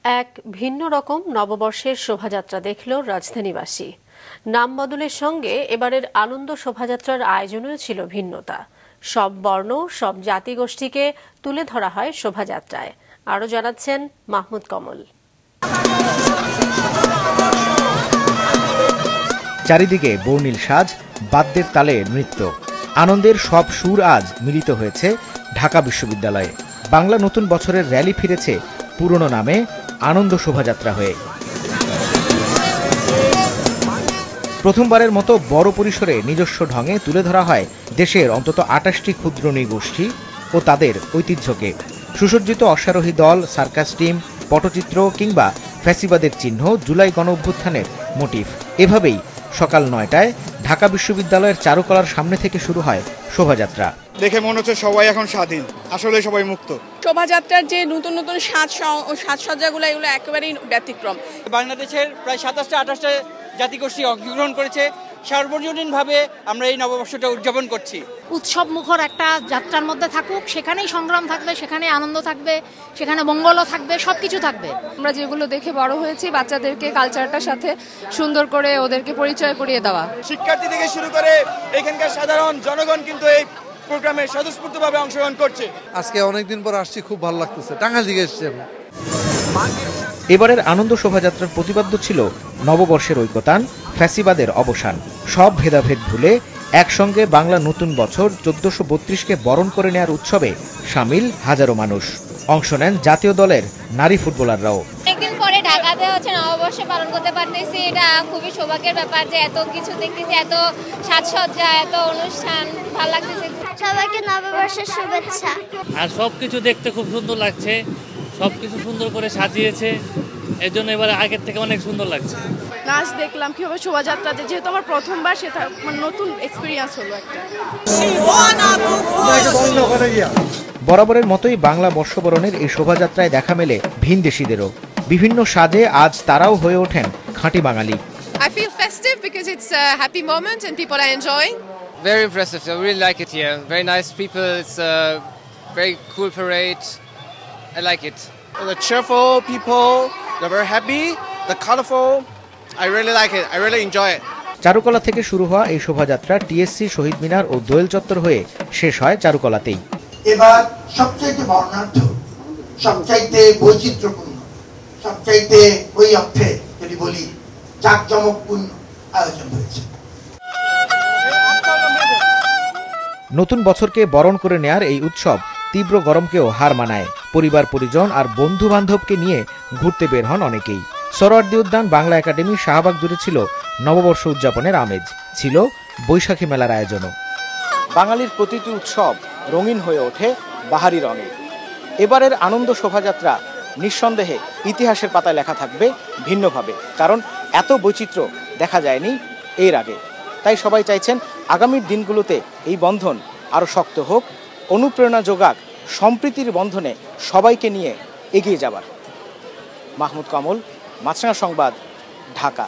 এক ভিন্ন রকম নববর্ষের শোভাযাত্রা দেখল রাজধানীবাসী। নাম বদলের সঙ্গে এবারের আনন্দ শোভাযাত্রার আয়োজনেও ছিল ভিন্নতা। সব বর্ণ, সব জাতিগোষ্ঠীকে তুলে ধরা হয় শোভাযাত্রায়। আরও জানাচ্ছেন মাহমুদ কমল। চারিদিকে বর্ণিল সাজ, বাদ্যের তালে নৃত্য, আনন্দের সব সুর আজ মিলিত হয়েছে ঢাকা বিশ্ববিদ্যালয়ে। বাংলা নতুন বছরের র্যালি ফিরেছে পুরনো নামে আনন্দ শোভাযাত্রা হয়ে। প্রথমবারের মতো বড় পরিসরে নিজস্ব ঢঙে তুলে ধরা হয় দেশের অন্তত ২৮টি ক্ষুদ্র নৃগোষ্ঠী ও তাদের ঐতিহ্যকে। সুসজ্জিত অশ্বারোহী দল, সার্কাস টিম, পটচিত্র কিংবা ফ্যাসিবাদের চিহ্ন, জুলাই গণঅভ্যুত্থানের মোটিভ। এভাবেই সকাল ৯টায় ঢাকা বিশ্ববিদ্যালয়ের চারুকলার সামনে থেকে শুরু হয় শোভাযাত্রা। দেখে মনে হচ্ছে সবাই এখন স্বাধীন, আসলে সবাই মুক্ত। শোভাযাত্রার যে নতুন নতুন সাজসজ্জাগুলো এগুলো একেবারেই ব্যতিক্রম। বাংলাদেশের প্রায় ২৭টা-২৮টা জাতিগোষ্ঠী অংশগ্রহণ করেছে। সার্বজনীনভাবে আমরা এই নববর্ষটা উদযাপন করছি। উৎসব মুখর একটা যাত্রার মধ্যে থাকুক, সেখানেই সংগ্রাম থাকবে, সেখানে আনন্দ থাকবে, সেখানে মঙ্গলও থাকবে, সবকিছু থাকবে। আমরা যেগুলো দেখে বড় হয়েছি, বাচ্চাদেরকে কালচারটার সাথে সুন্দর করে ওদেরকে পরিচয় করিয়ে দেওয়া। শিক্ষার্থী থেকে শুরু করে এখানকার সাধারণ জনগণ কিন্তু এই প্রোগ্রামে স্বতঃস্ফূর্তভাবে অংশগ্রহণ করছে। আজকে অনেকদিন পর আসছি, খুব ভালো লাগতেছে। টাঙ্গাইল থেকে এসেছি আমি। এবারের আনন্দ শোভাযাত্রার প্রতিপাদ্য ছিল নববর্ষের ঐকতান, ফ্যাসিবাদের অবসান। সব ভেদাভেদ ভুলে একসঙ্গে বাংলা নতুন বছর ১৪৩২কে বরণ করে নেওয়ার উৎসবে সামিল হাজারো মানুষ। অংশ নেন জাতীয় দলের নারী ফুটবলাররাও। অনেকদিন পরে ঢাকাতে নববর্ষ পালন করতে পারতেছি, এটা খুবই সৌভাগ্যের ব্যাপার যে এত কিছু দেখতেছি, এত সাজসজ্জা, এত অনুষ্ঠান, ভালো লাগতেছে। সবাইকে নববর্ষের শুভেচ্ছা। আর সবকিছু দেখতে খুব সুন্দর লাগছে, সবকিছু সুন্দর করে সাজিয়েছে, এর জন্য এবারে আগের থেকে অনেক সুন্দর লাগছে। নাচ দেখলাম কিভাবে শোভাযাত্রাতে, যেহেতু আমার প্রথমবার, সেটা মানে নতুন এক্সপিরিয়েন্স হলো একটা। বরাবরের মতোই বাংলা বর্ষবরণের এই শোভাযাত্রায় দেখা মেলে ভিনদেশীদেরও। বিভিন্ন সাজে আজ তারাও হয়ে ওঠেন খাঁটি বাঙালি। I feel festive because it's a happy moment and people are enjoying. Very impressive. I really like it here. Very nice people. It's a very cool parade. I like it. The cheerful people, they're very happy, the colorful. I really like it. I really enjoy it. চারুকলা থেকে শুরু হওয়া এই শোভাযাত্রা TSC, শহীদ মিনার ও দোয়েল চত্বর হয়ে শেষ হয় চারুকলাতেই। এবার সবচাইতে বর্ণাঢ্য, সবচাইতে বৈচিত্র্যপূর্ণ, সবচাইতে ওই অর্থে যদি বলি জাঁকজমকপূর্ণ আয়োজন হয়েছে। নতুন বছরকে বরণ করে নেয়ার এই উৎসব তীব্র গরমকেও হার মানায়। পরিবার পরিজন আর বন্ধু বান্ধবকে নিয়ে ঘুরতে বের হন অনেকেই। সোহরাওয়ার্দী উদ্যান, বাংলা একাডেমি, শাহবাগ জুড়ে ছিল নববর্ষ উদযাপনের আমেজ, ছিল বৈশাখী মেলার আয়োজনও। বাঙালির প্রতিটি উৎসব রঙিন হয়ে ওঠে বাহারি রঙে। এবারের আনন্দ শোভাযাত্রা নিঃসন্দেহে ইতিহাসের পাতায় লেখা থাকবে ভিন্নভাবে, কারণ এত বৈচিত্র্য দেখা যায়নি এর আগে। তাই সবাই চাইছেন আগামীর দিনগুলোতে এই বন্ধন আরও শক্ত হোক, অনুপ্রেরণা যোগাক, সম্প্রীতির বন্ধনে সবাইকে নিয়ে এগিয়ে যাবার। মাহমুদ কমল, মাছরাঙা সংবাদ, ঢাকা।